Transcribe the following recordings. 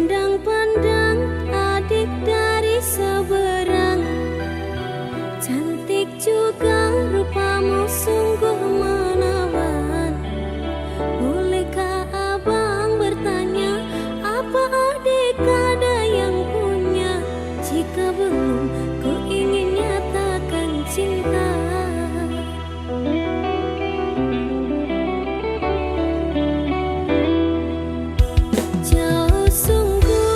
Pandang-pandang adik dari seberang, cantik juga rupamu sungguh menawan. Bolehkah abang bertanya, apa adik ada yang punya? Jika belum, ku ingin nyatakan cinta. Jauh sungguh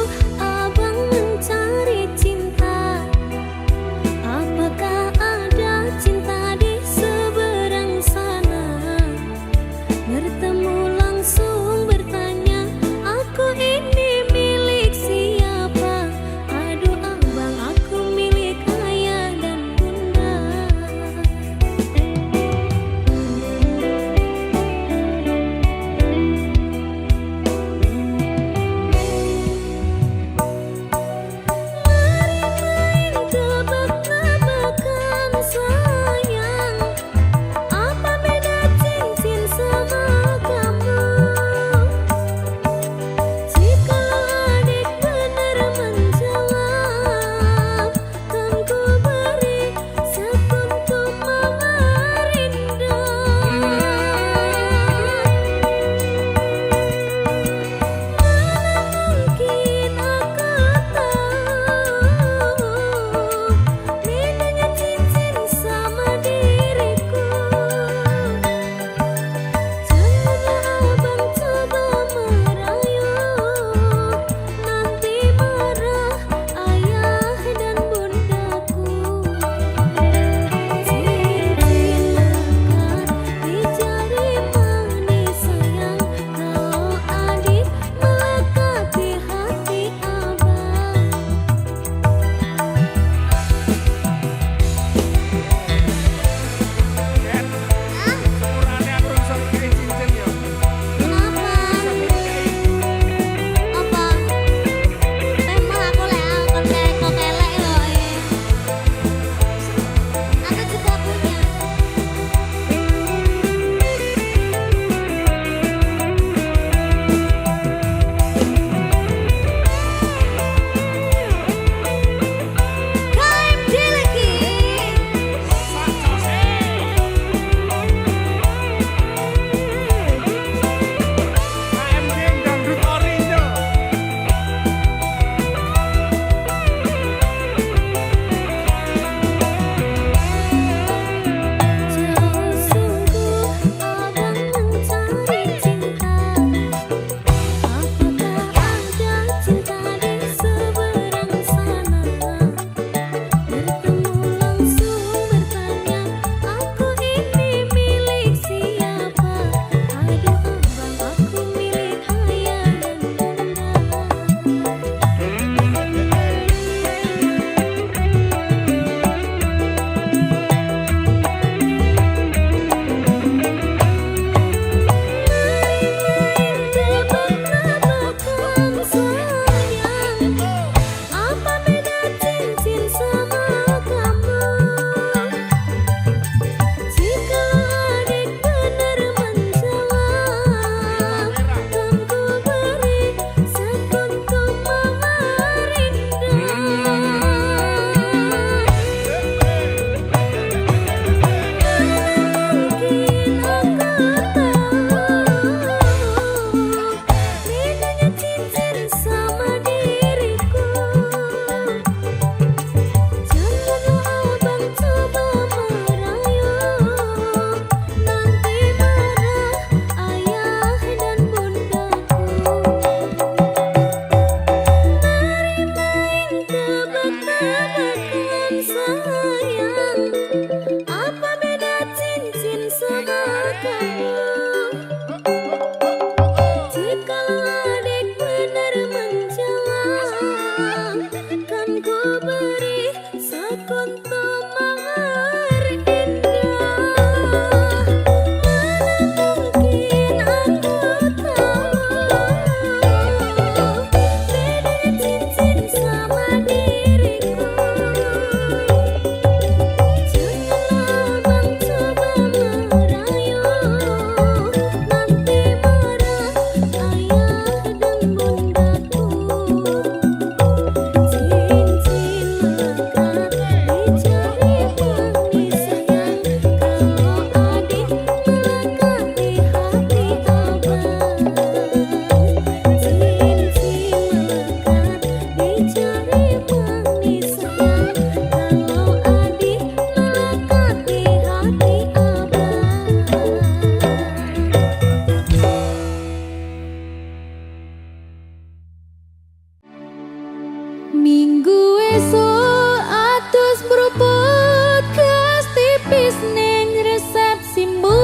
Minggu esuk atus mruput gas tipis ning resepsimu,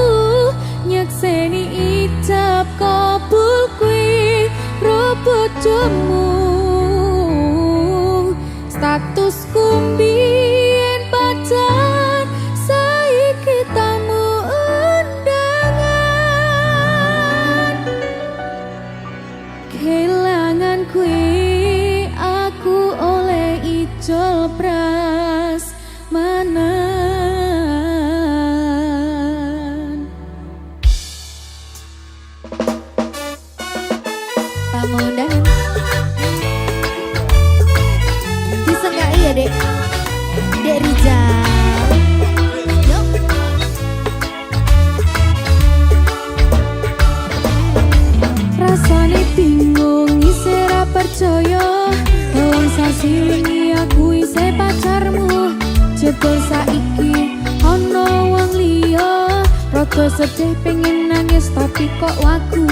nyekseni ijab kabul kuwi ruput jomu. Statusku mbien pacar, saiki tamu undangan. Kelangan kuwi aku oleh ijol prasmanan. Tamu undangan disengai ya dek, dek Rizal. Yuk. Rasane bingung isih ra percaya, dalam sasi wingi aku isih pacarmu. Jebul saiki ana wong liya, rada sedih pengen nangis tapi kok wagu.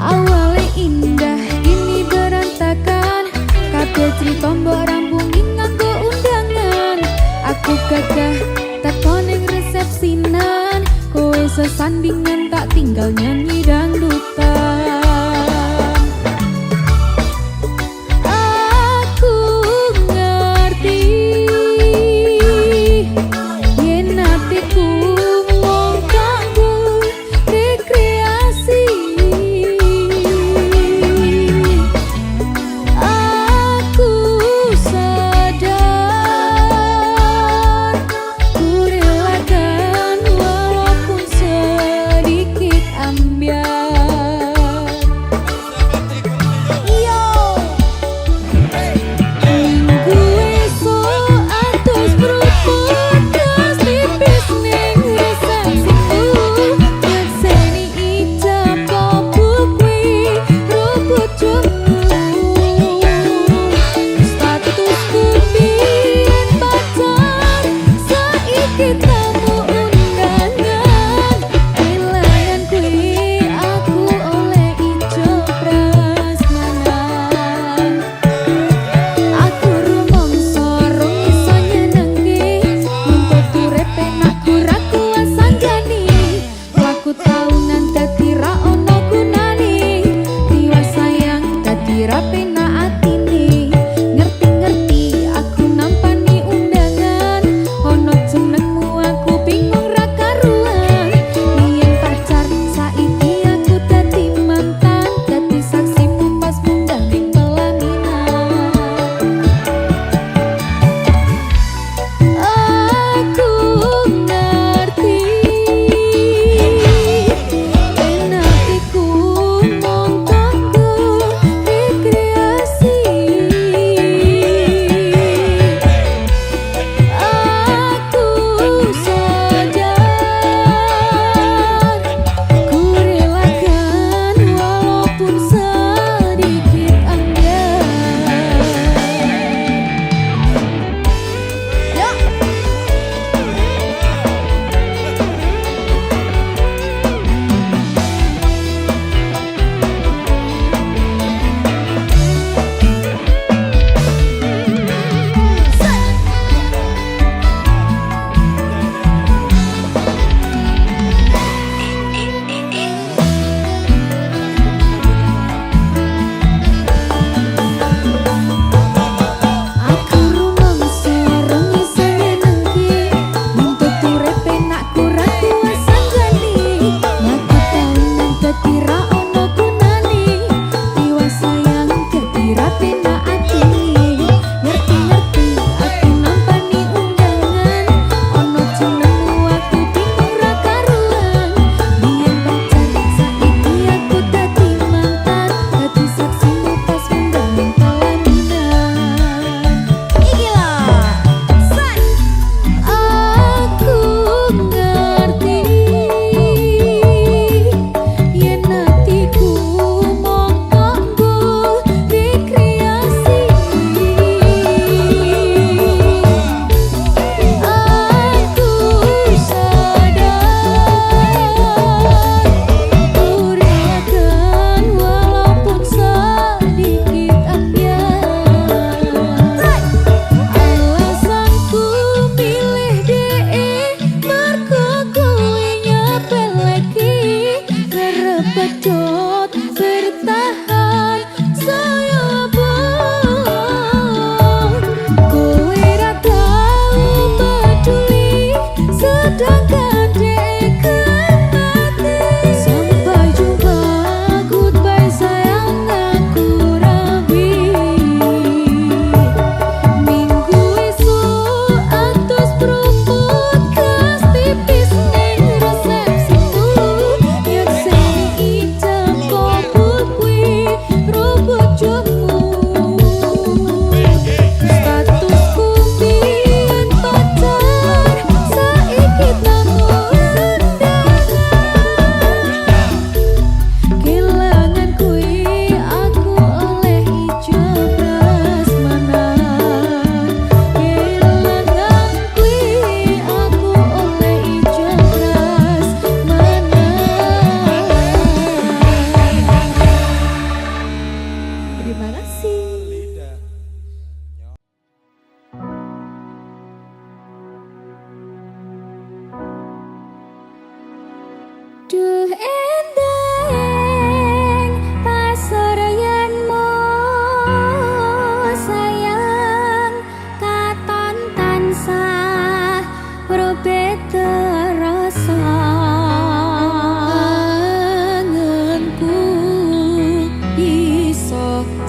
Awalnya indah kini berantakan, kabeh crita mbok rampungi nganggo undangan. Aku gagah teko ning resepsinan, kowe sesandingan tak tinggal nyanyi dangdutan. Aku ngerti yen atiku mung kanggo rekreasi. Aku sadar ku relakan walaupun sedikit ambiar.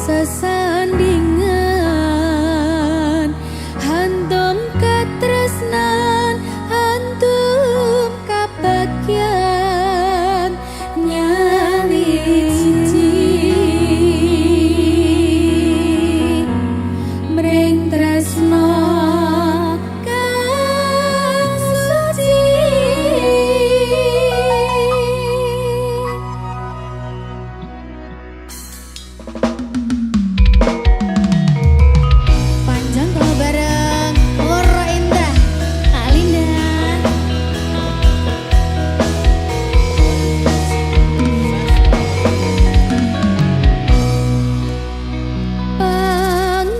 sesandingan hantum katresnan hantum kabagyan nyali siji mring tresno kang suci panjang kalau bareng Loro Indah Alinda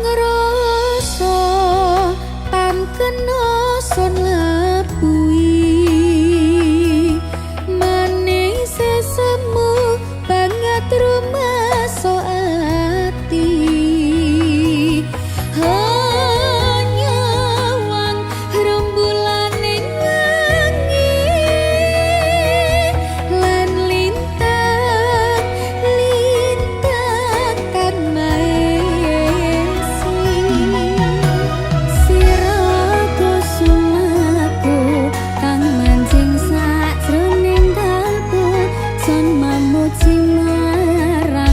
pangrasa pankena son lebui maning sesemu banget rumah so ati hanya wang rembulan ning wengi lan lintang lintang kan maesi siraku sumaku kang mancing sajroning kalbu son mamuji marang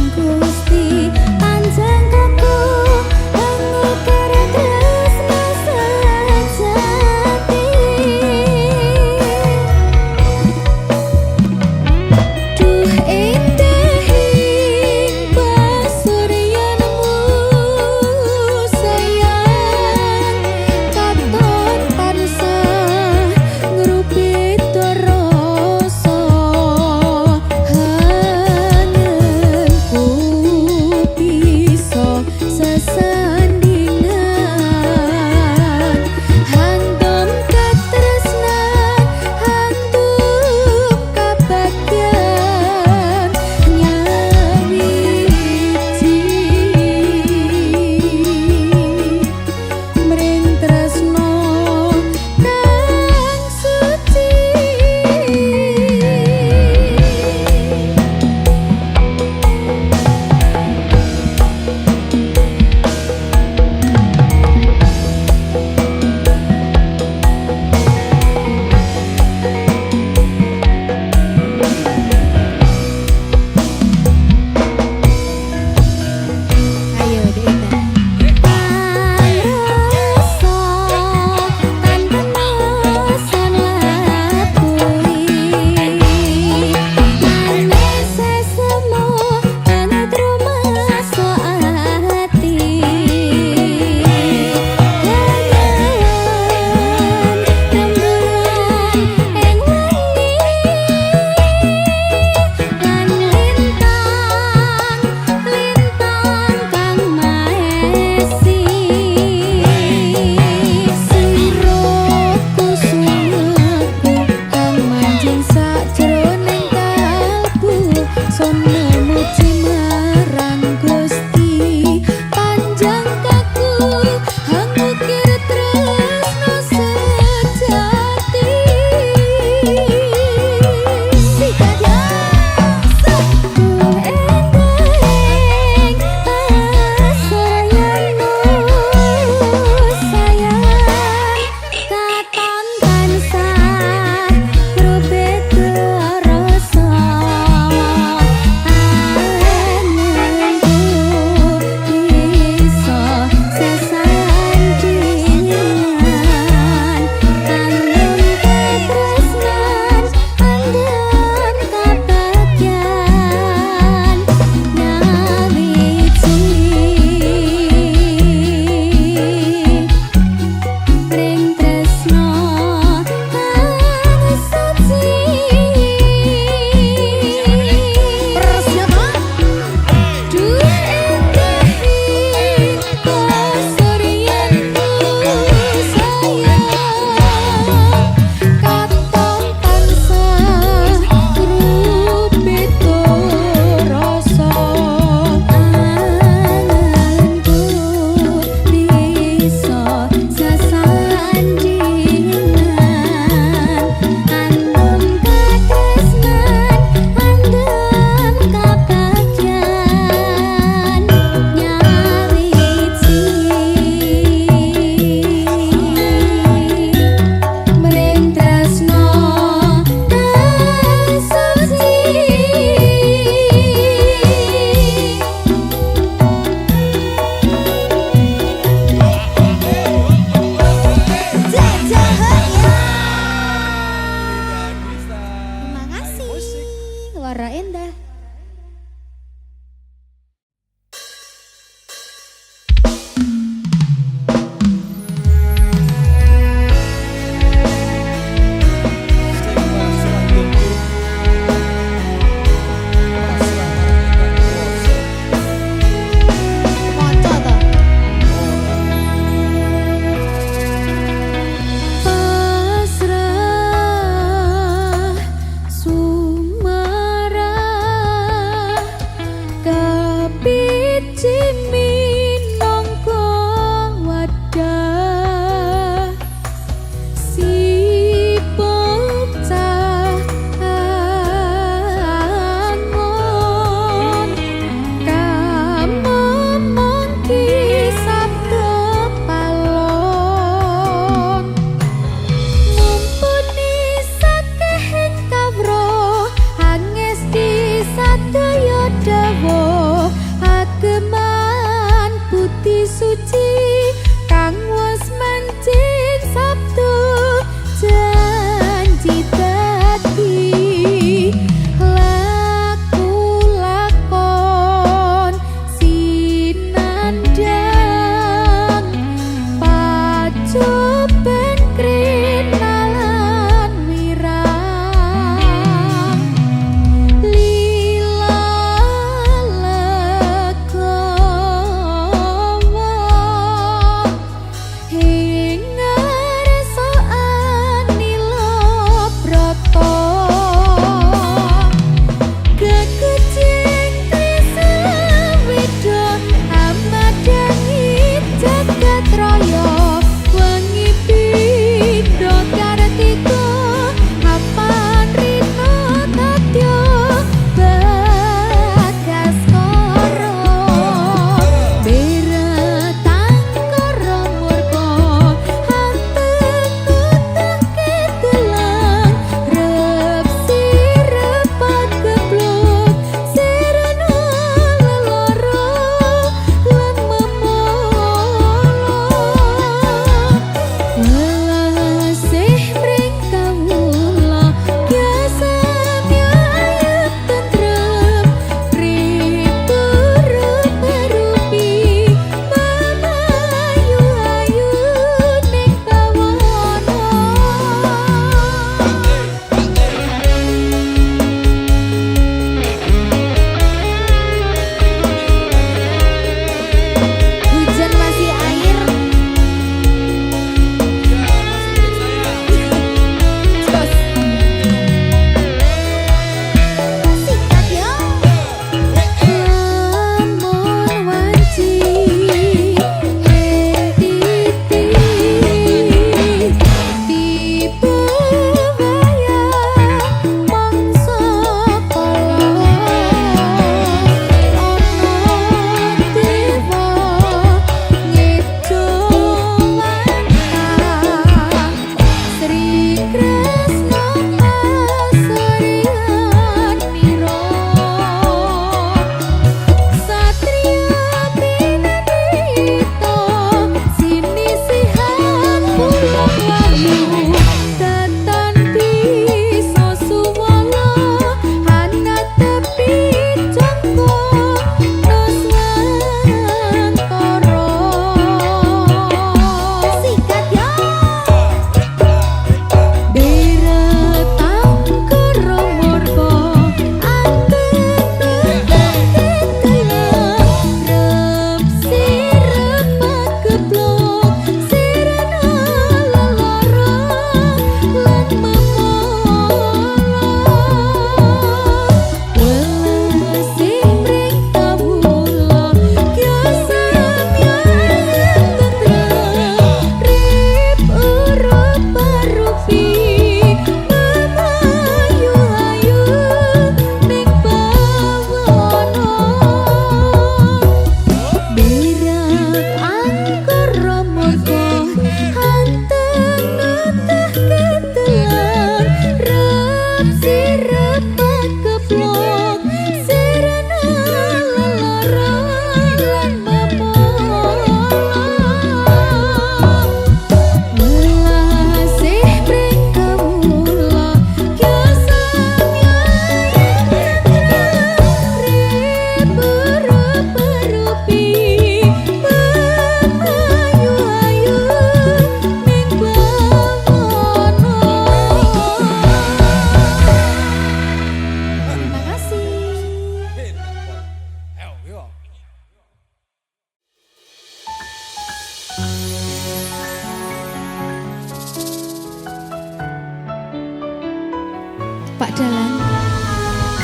Pak Dalan.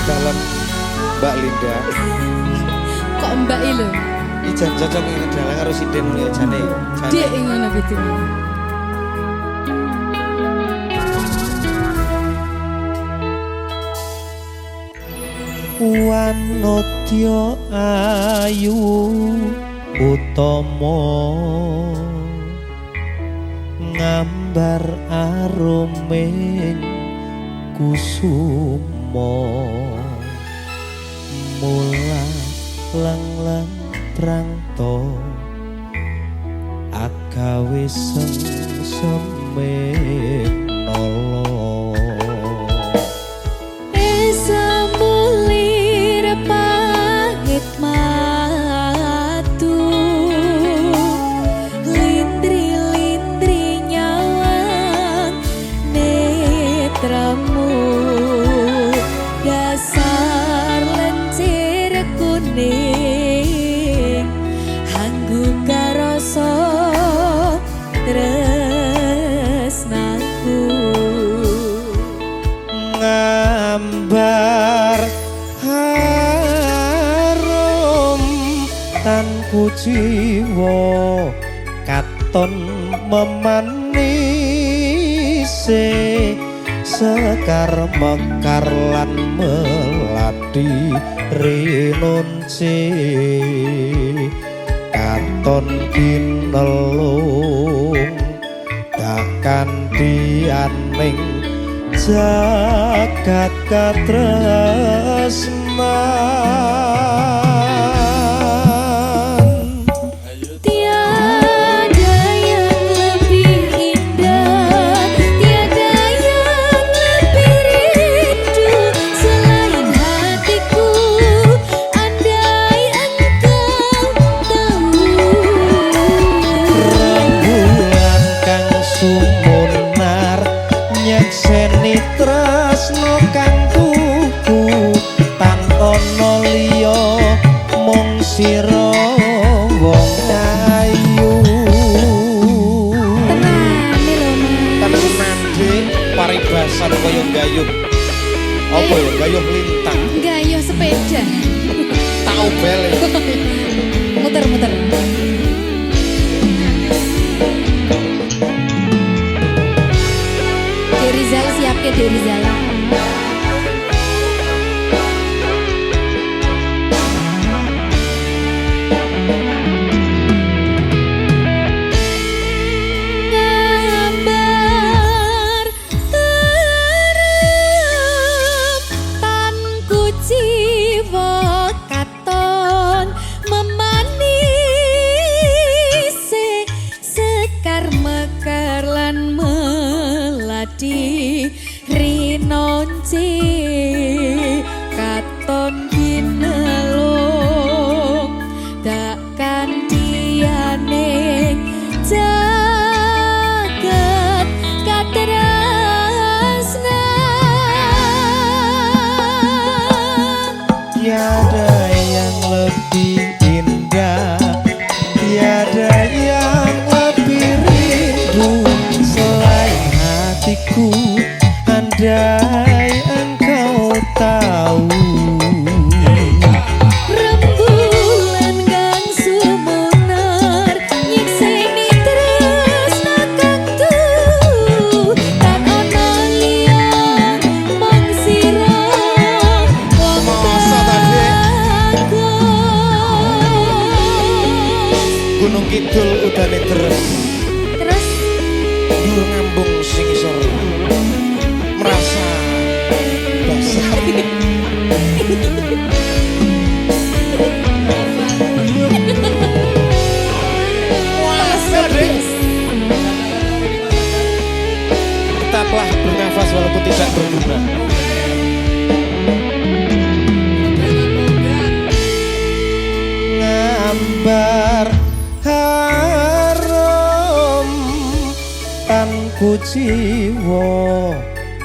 Dalan Mbak Linda. Kok Mbak lho? Ijan cocok ngene dalan karo sinden ya jane. Dek ngono bedine. Wanodya ayu utama ngambar arumen kusuma mula lang-lang prangto agawe semen nolo Esa mulir pahit matu lindri-lindri nyawang netramu dasar lencir kuning hanggu karasa tresnaku ngambar harum tanku jiwa katon memanise sekar mekar lan melati rinunce katon kinelung takkan dianing jagat katresnan tiada yang lebih indah tiada yang lebih rindu selain hatiku andai engkau tahu rembulan kang sumunar nyekseni tresno kang tuku tanpa liya mung sira wong ayu Tenan Dik, paribasan kaya gayuh. Apa ya gayuh lintang. gayuh sepeda Tau bele. muter-muter Derizal siap ke Derizal gambar terep tanku jiwa katon memanisi sekar mekar lan melati rinonci katon ginelung takkan dianing jagat katresnan tiada yang lebih indah tiada yang lebih rindu selain hatiku andai engkau tahu rembulan kang sumunar nyekseni tresna kang tuku tan ana liya mung sira wong Masa ta, Dik? bagus Gunung Kidul udane terus. terus Dul ngambung sing isor. Merasa basah. Tetaplah bernafas walaupun tidak berguna. ngambar harum tanku jiwa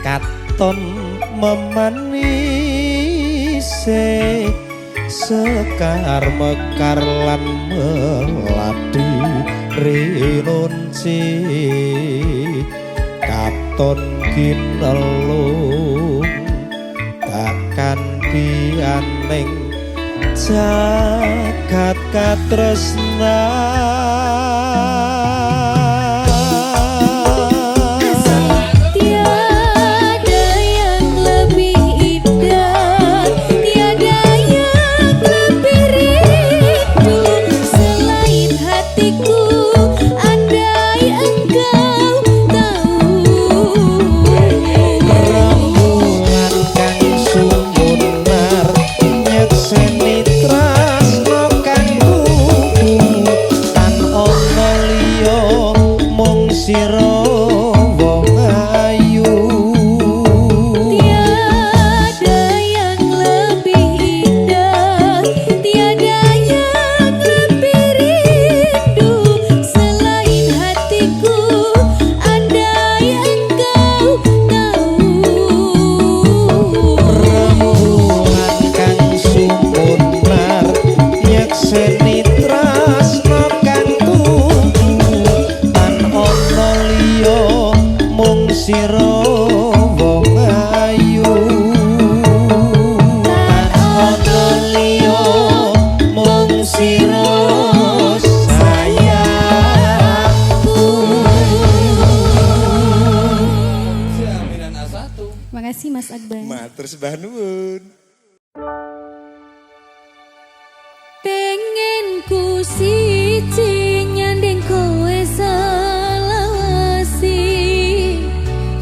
katon memanise sekar mekar lan melati rinunci katon ginelung takkan bianing jagat katresnan. Tiada yang lebih indah, tiada yang lebih rindu selain hatiku. Andai engkau tahu Rembulan kang sumunar nyekseni tresno kang kuku tan ana liya mung sira wong ayu. tiada yang lebih indah, tiada yang lebih rindu selain hatiku. Andai engkau tahu Rembulan kang sumunar nyekseni tresno kang kuku tan ana liya mung sira wong ayu. Tan ana liya mung sira sayangku. Jaminan A1. Makasih Mas Akbar. Matur sembah nuwun. Pengen ku siji nyanding kowe selawasi,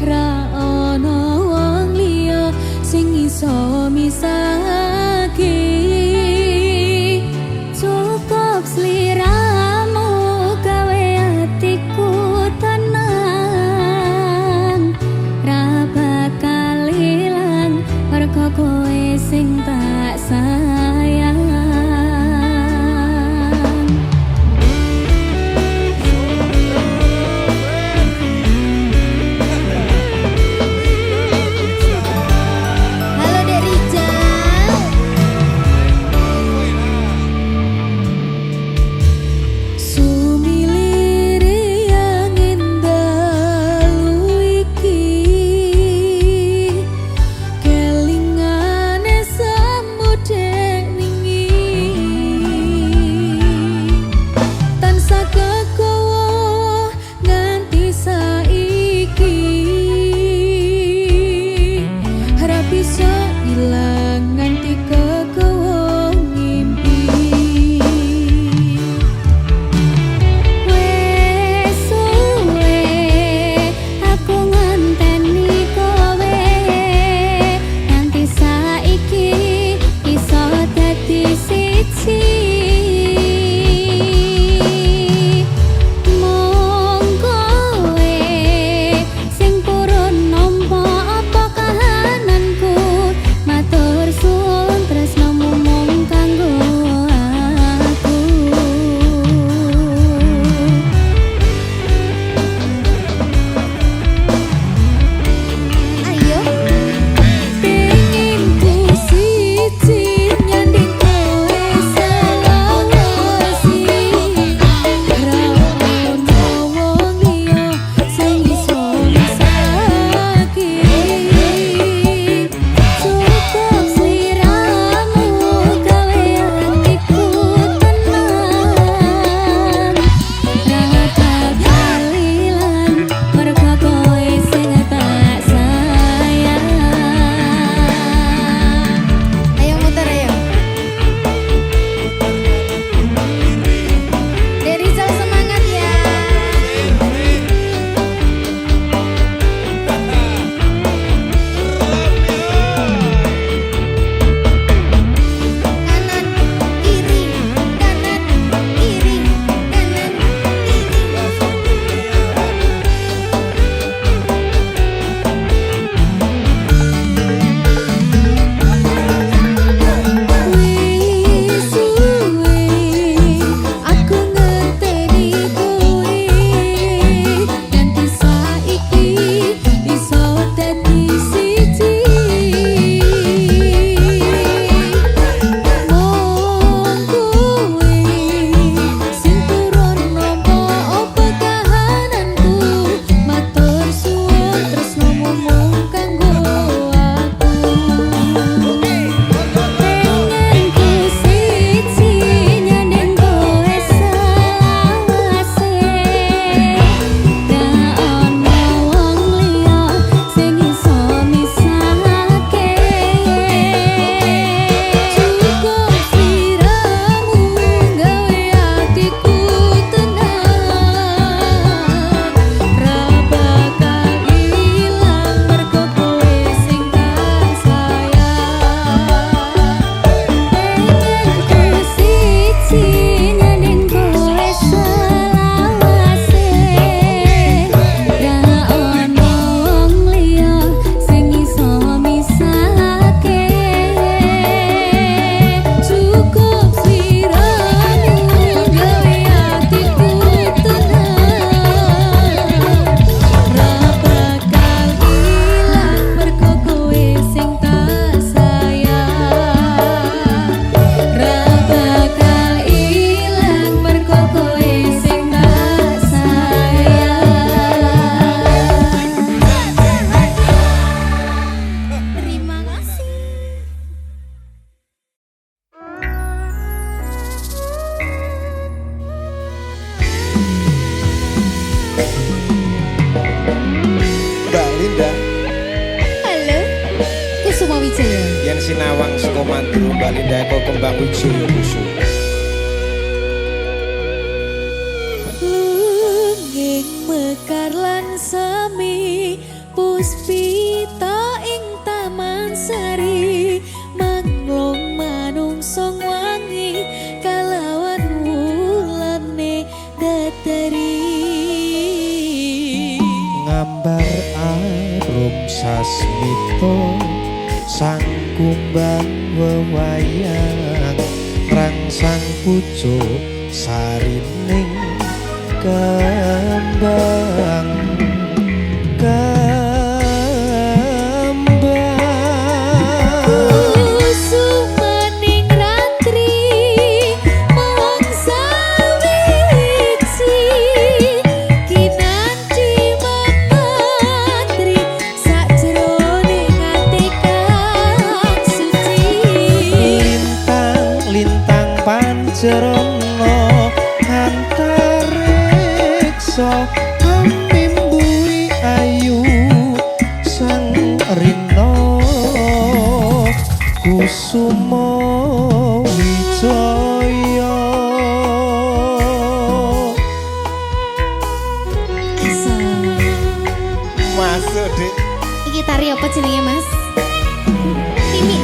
ra ono wong liya sing iso misahake. Cukup sliramu gawe atiku tenang, ra bakal ilang mergo kowe sing tak sayang. Deko Kembang Wijaya Kusuma. Lungging mekar lan semi puspita ing taman sari manglong manungsong wangi kalawan wulane datari Ngambar arum sasmito sang kumbang wewayang rangsang pucuk sarining kembang Kusumaning ratri mangsa wiji kinanti mematri sakjroning ati kang suci lintang pancerana antariksa mimbuhi ayu sang rina kusuma wijaya Masuk Dik. Iki tari apa jenenge Mas? Timi.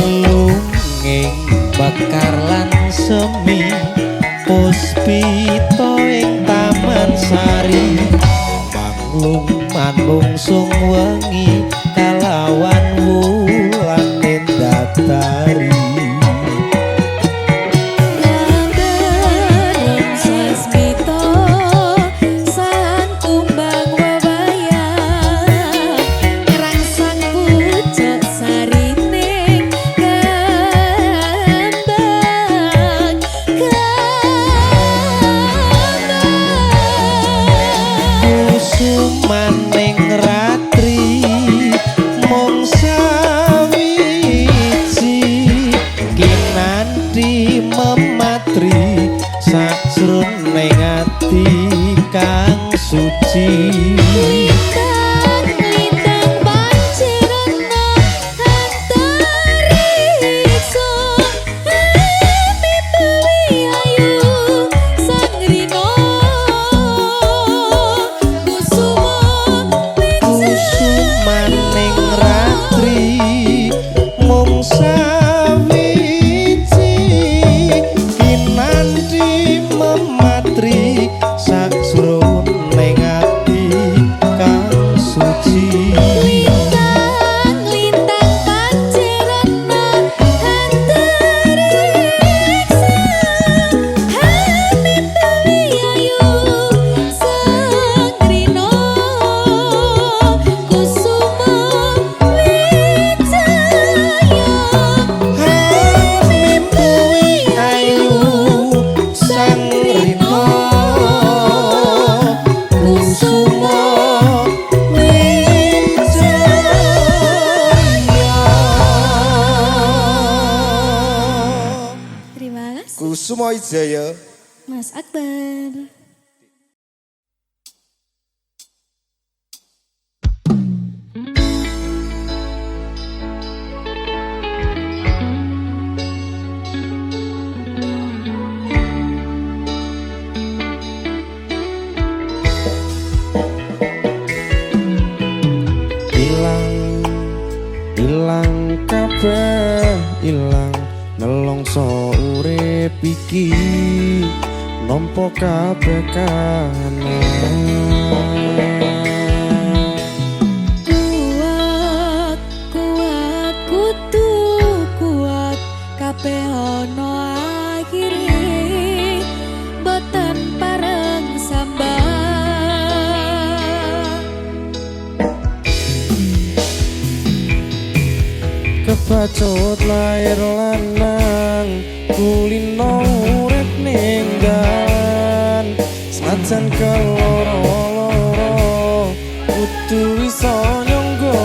lunging bakar lan semi puspita ing taman sari manglung manungsung wengi kalawan wulane datari Gambaran sasmito sang kumbang wewayang rangsang pucuk sarining kembang kusumaning ratri mung sawiji kinanti mematri sajroning ati kang suci Lintang pancerana antariksa mimbuhi ayu sang rina kusuma kusumaning ratri mung sawiji kinanti mematri sajroning ati kang suci Lintang pancerana antariksa mimbuhi ayu sang rina kusuma wijaya mimpuhi ayu sang rina kusuma wijaya. Terima kasih Kusuma Wijaya. Mas Akbar. Ilang kabeh ilang nelongso urip iki nampa kabeh kahanan Kuat, kuat, kudu kuat kabeh ana akhire boten pareng sambang kebacut lair lanang kulino urip ninggalan sajan keloro-loro kudu iso nyangga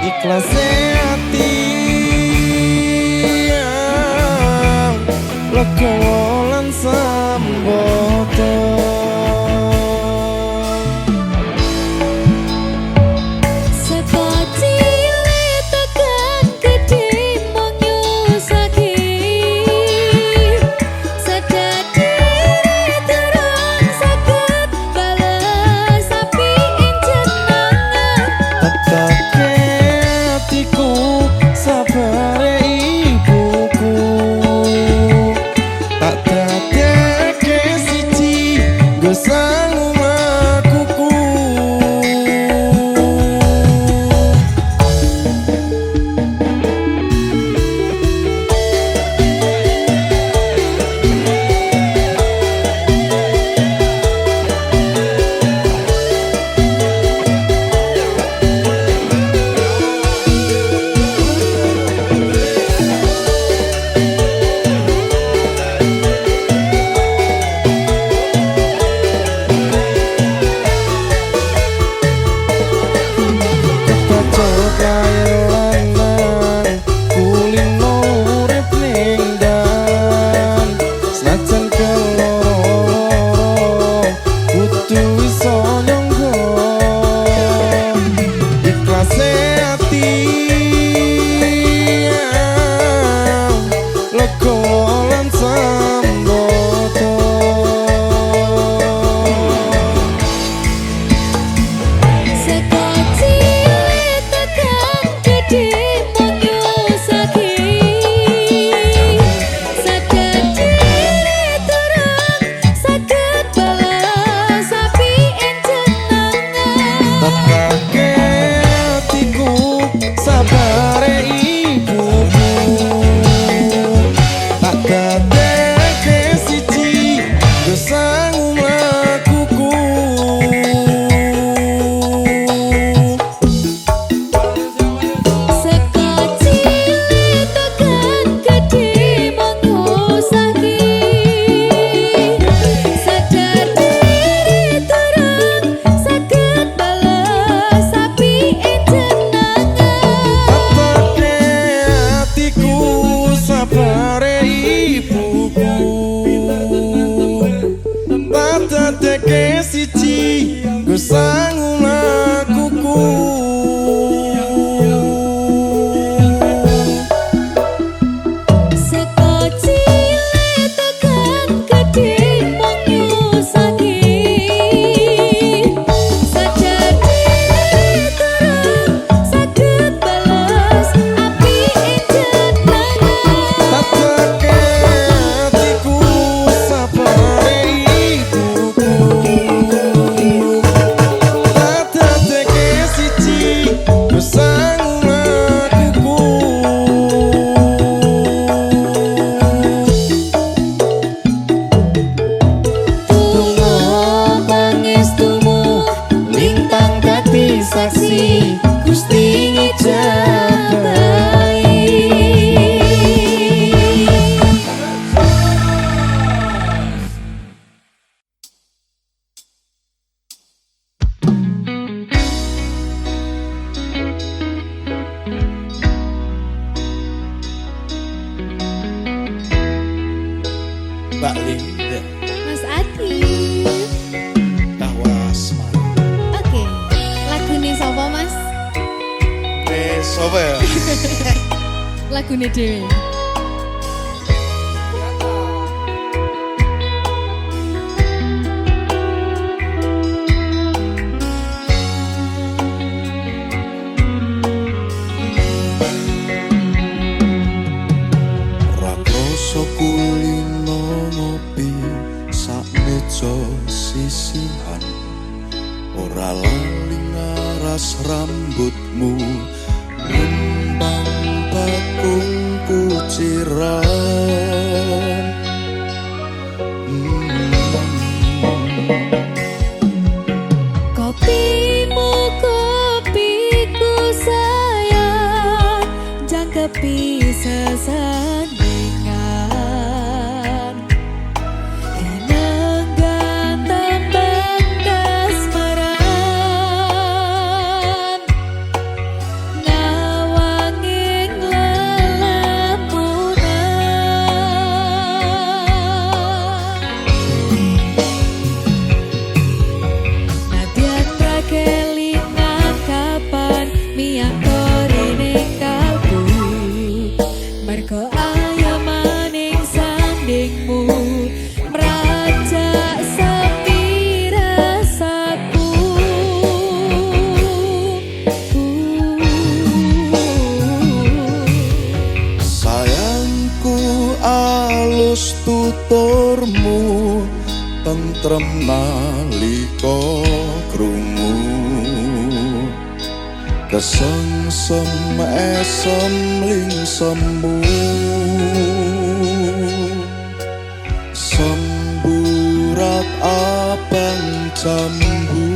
ikhlase ati legowo lan sambodo Mbak Linda Mas Adi. Tawas Oke, lagu ini siapa Mas? sopo ya? Lagu ini Dewi. Rakrasa kulino ngopi sak meja sisihan, ora lali ngaras rambutmu ngembang bakung kuciran. Kopimu kopiku sayang, jangkepi sesandingan. Enenggan tembang kasmaran. tuturmu tentrem nalika krungu kesengsem esem ling semu semburat abang jambu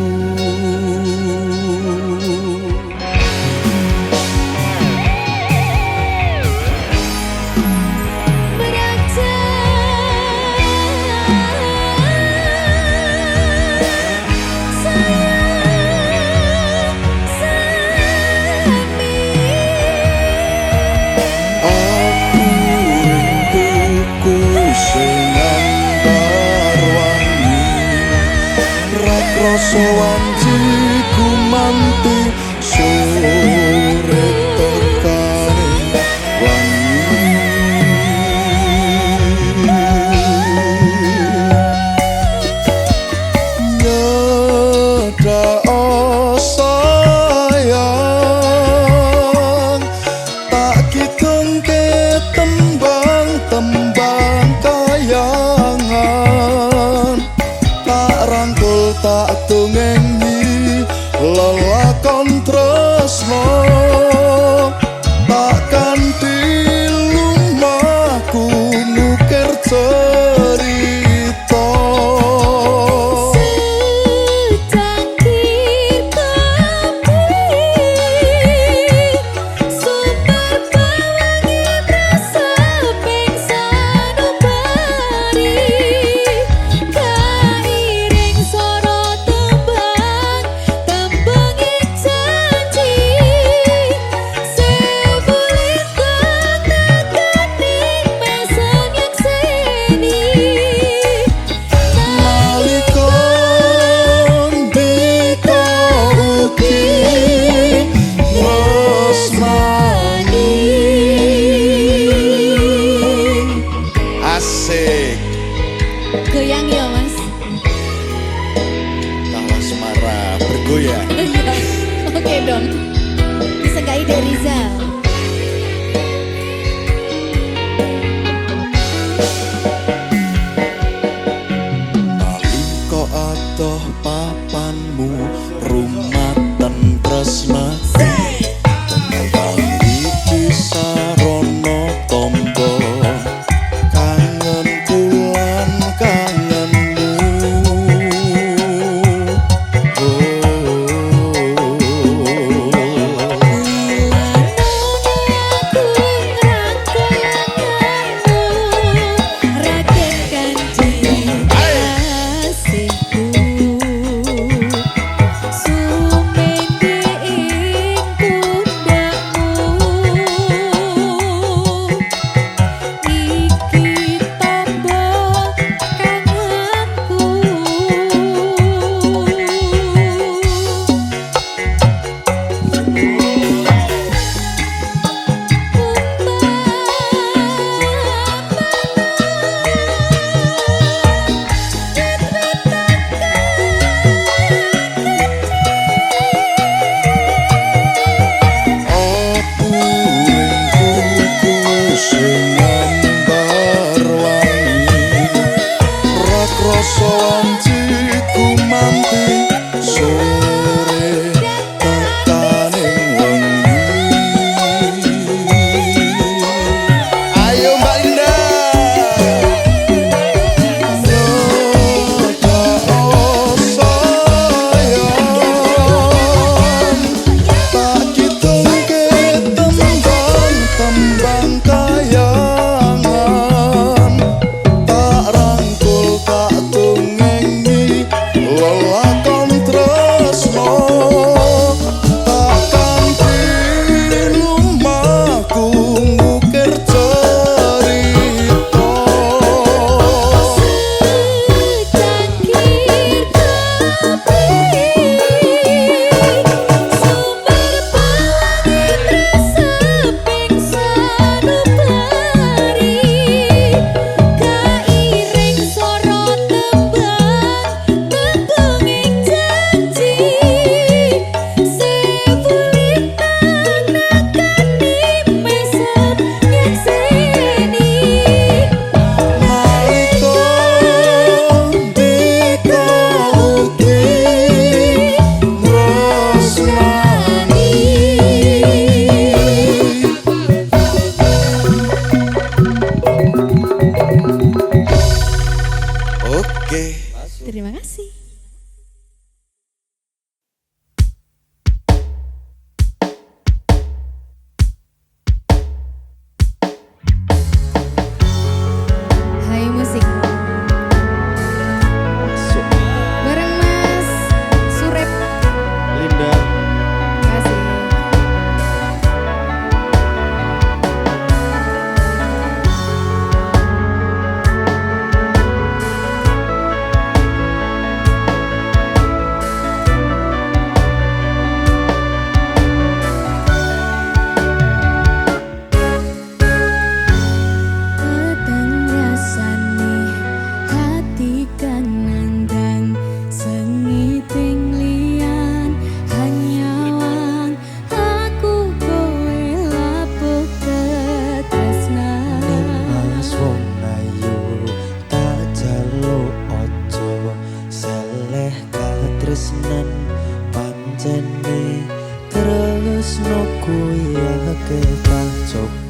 rasa wanci gumanti sore tekane wangi nyedak sayang tak kidungke tembang-tembang kayangan tak rangkul tak tungengi lelakon tresno takkan dilumahku ngukir cerita secangkir kopi sumber pewangi rasa pingsan ubari kairing soro tembang tembangi janji sebulit tekaning mesem yang seni nalika ndika ugi tresnani asik goyang ya mas. kalau semara bergoyang Oke dong, disegai dari Rizal. nalika adoh papanmu rumaten tresnati iki sarana tombo kangen kulan kangenmu tresnoku ya tak coba.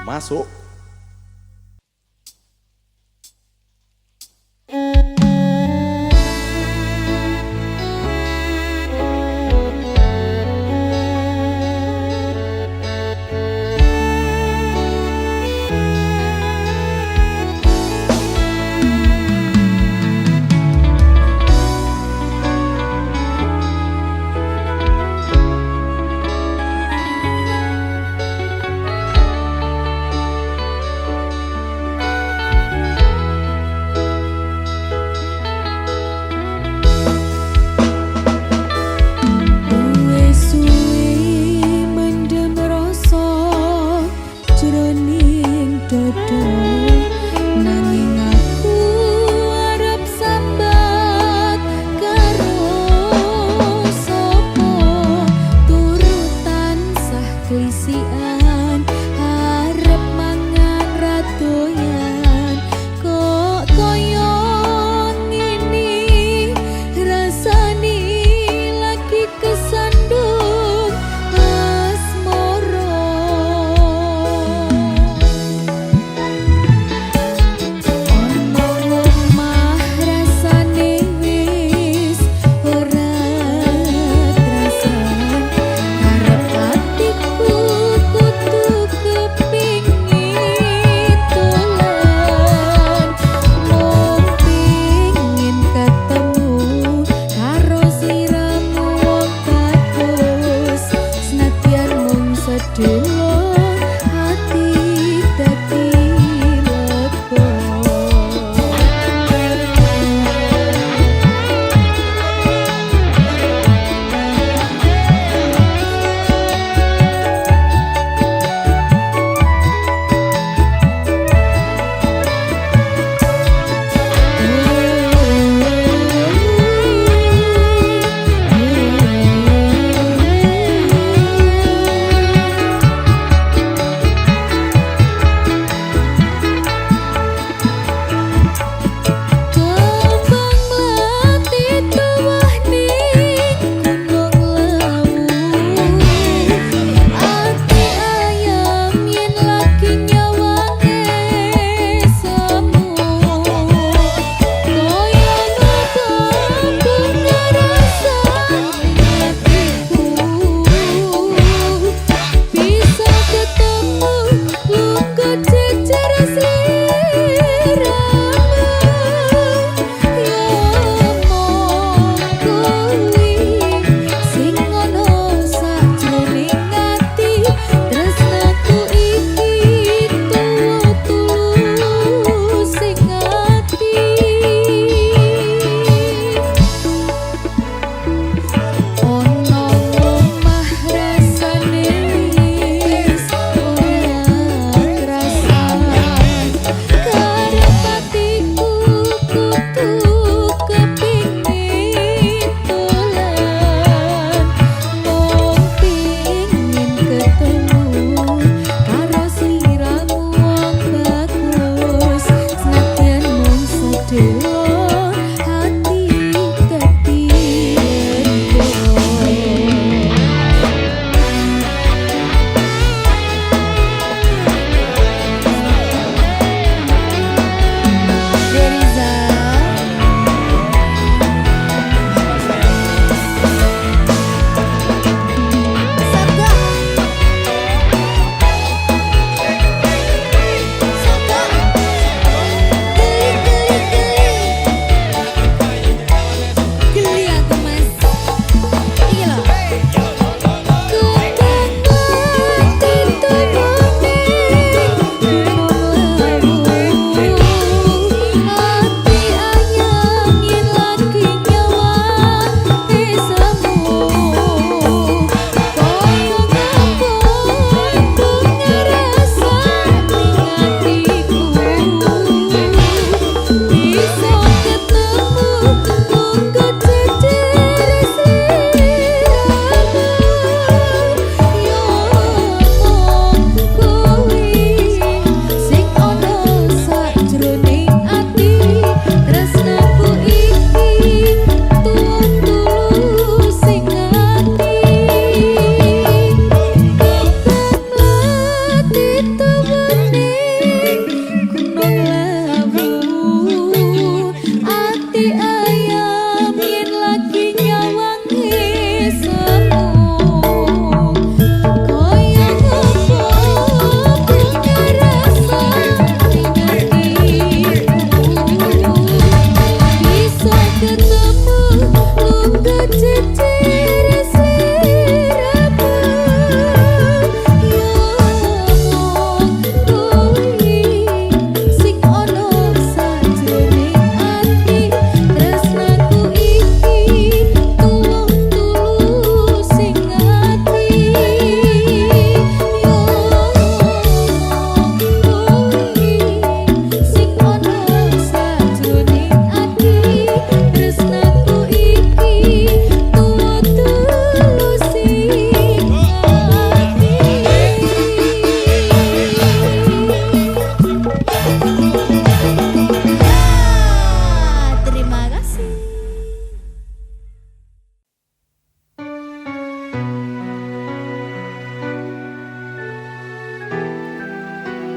Masuk.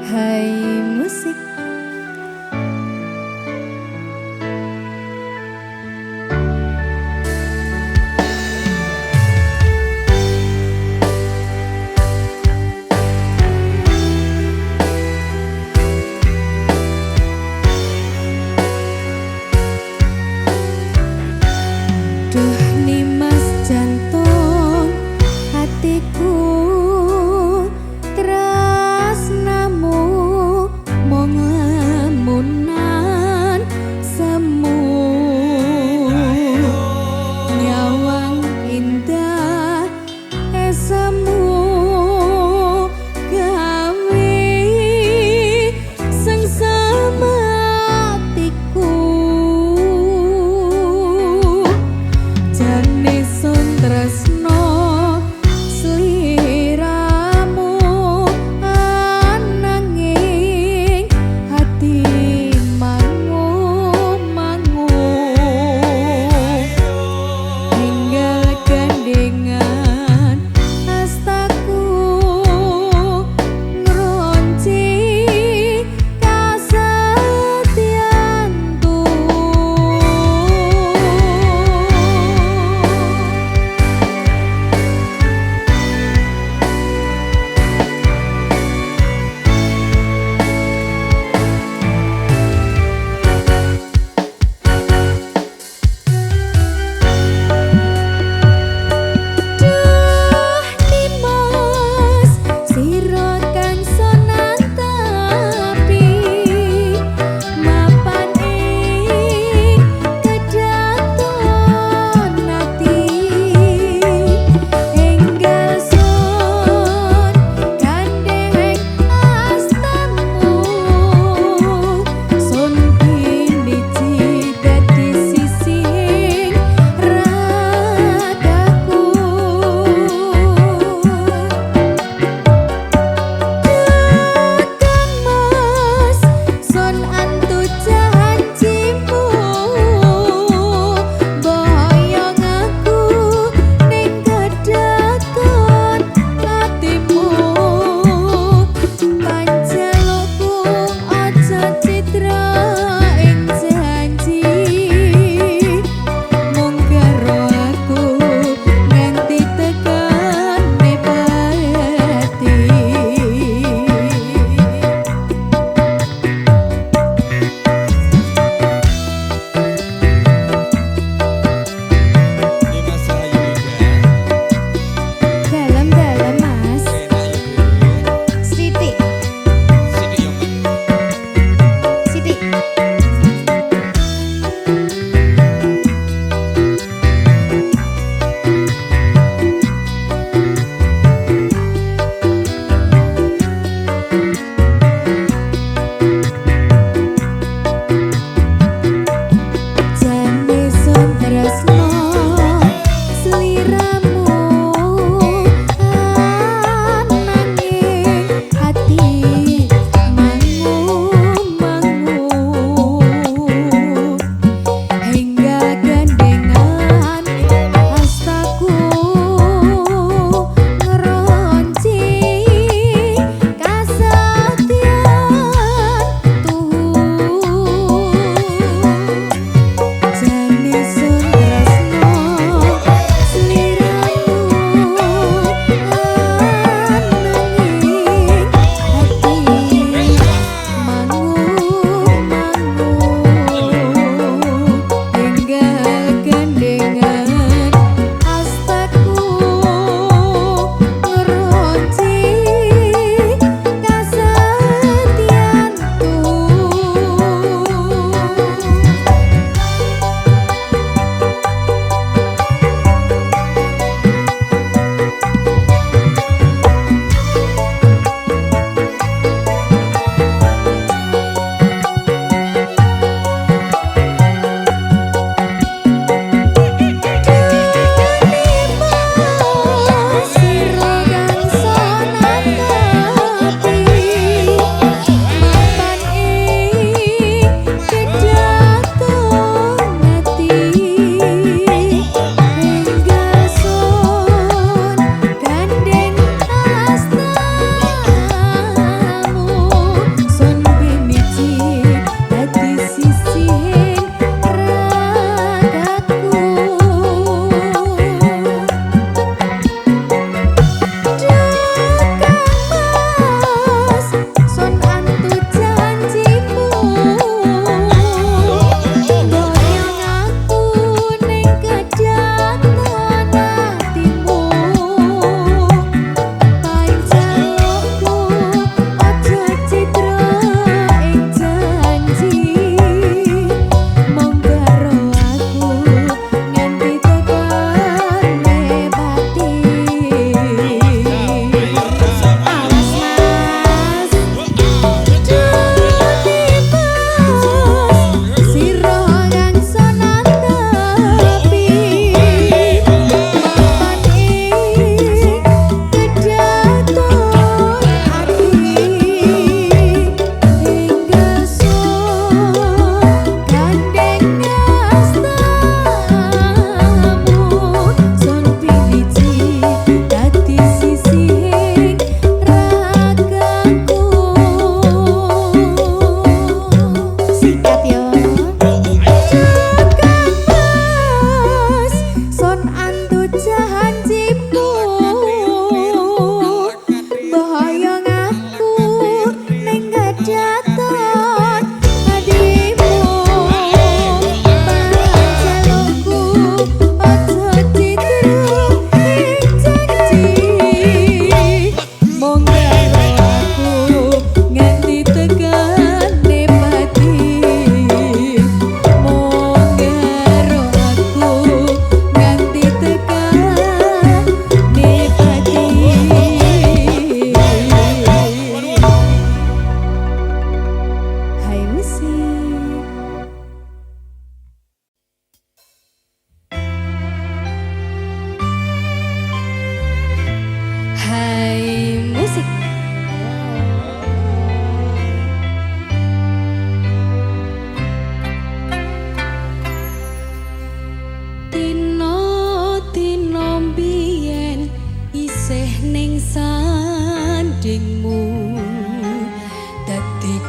Hai musik. Duh nimas jantung hatiku tresnamu mung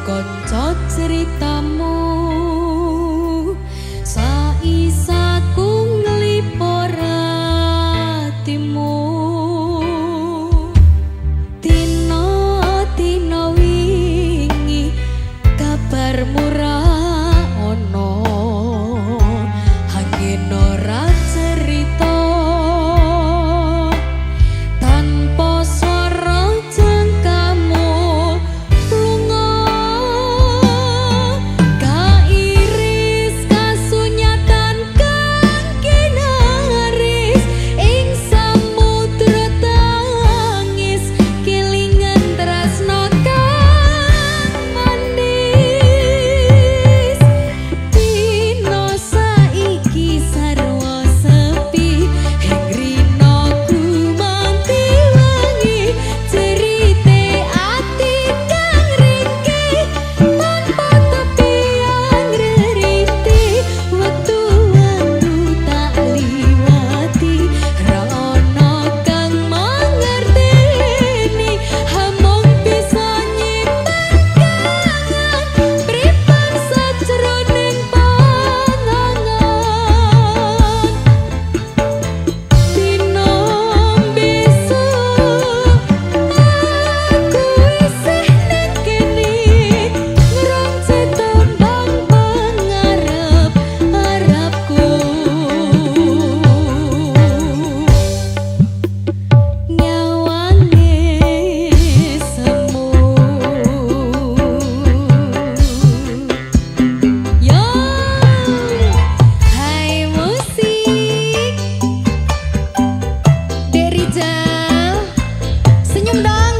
konco ceritamu saisaku nglipur atimu dina wingi kabar murah ono angin ora cerita tanpa swara jengkamu lunga kairis kasunyatan kang kinaris ing samudra tangis kelingan tresno kang manis dino saiki sarwa sepi ing rinoku manti wangi cerite ati kang ringki tanpa tepi anggeriti wektu-wektu tak liwati ra ono kang mangerteni hamong bisa nyimpen kangen pripan sajroning pangangan dino besok aku isih ning kene ngrongce tembang pangarep-arepku nyawane semu yo hai musik Dek Rijal senyum dong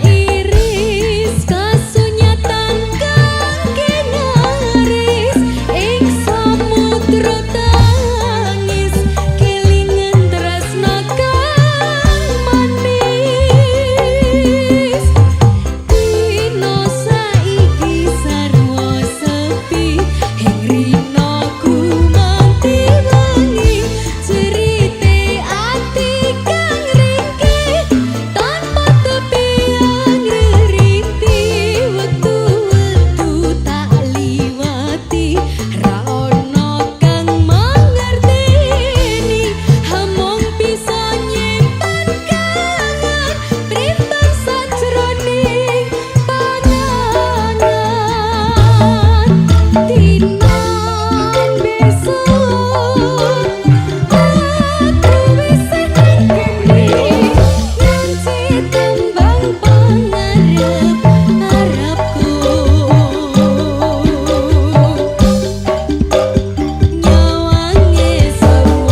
kairis kasunyatan kang kinaris ing samudra tangis kelingan tresno kang manis dino saiki sarwa sepi ing rinoku manti wangi cerite ati kang ringki tanpa tepi anggeriti wektu-wektu tak liwati ra ono kang mangerteni hamong bisa nyimpen kangen pripan sajroning pangangan dina besok aku isih ning kene ngunci tembang pangarep-arepku nyawange semu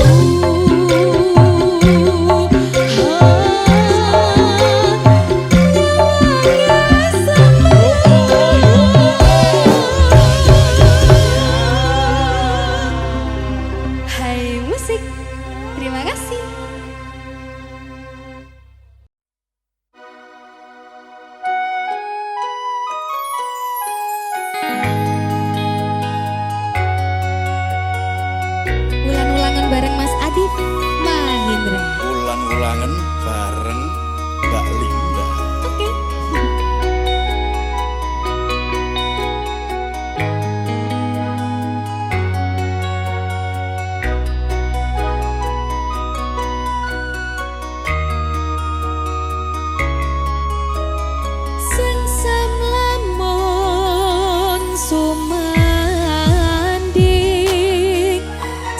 hai musik terima kasih. Ulang-ulangan bareng Mas Adif Mahindra. Ulang-ulangan bareng Mbak Linda. Oke. Sengsam lamun sumanding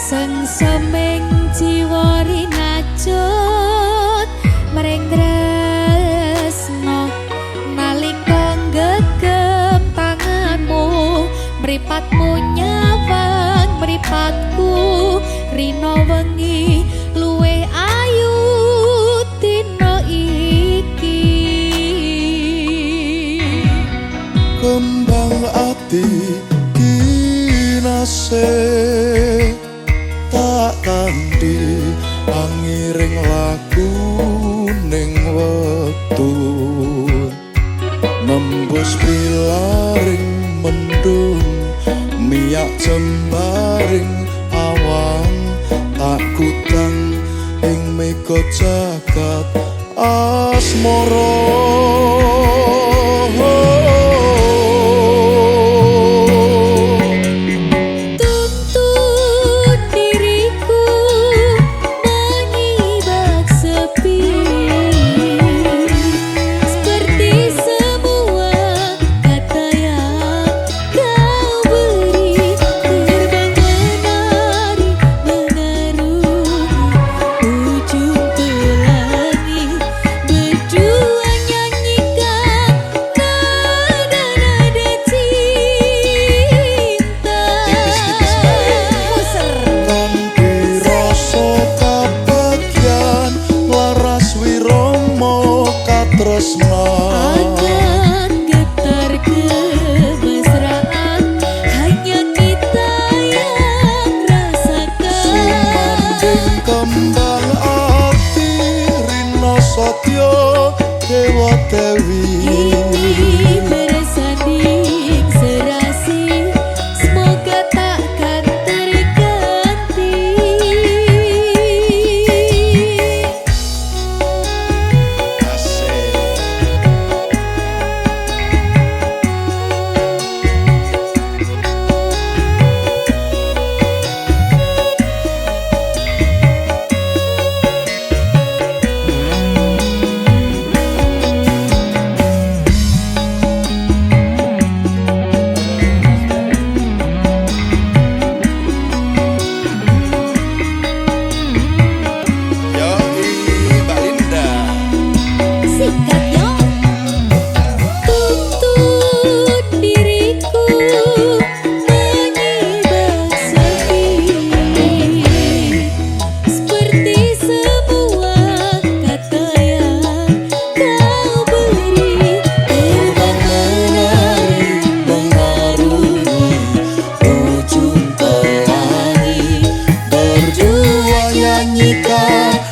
sengseming jiwa rinajut mring tresno nalika gegem tanganmu mripatmu nyawang mripatku rino wengi luwih ayu dina iki kembang ati kinase tak kanthi ngiring lagu ning wektu nembus pilaring mendung miyak jembaring awan tak kutang ing mega jagat asmara. Akan getar kemesraan hanya kita yang rasakan. Sumanding kembang ati Rina Satya Dewa Dewi Ini bersanding serasi semoga takkan terganti. nyanyikan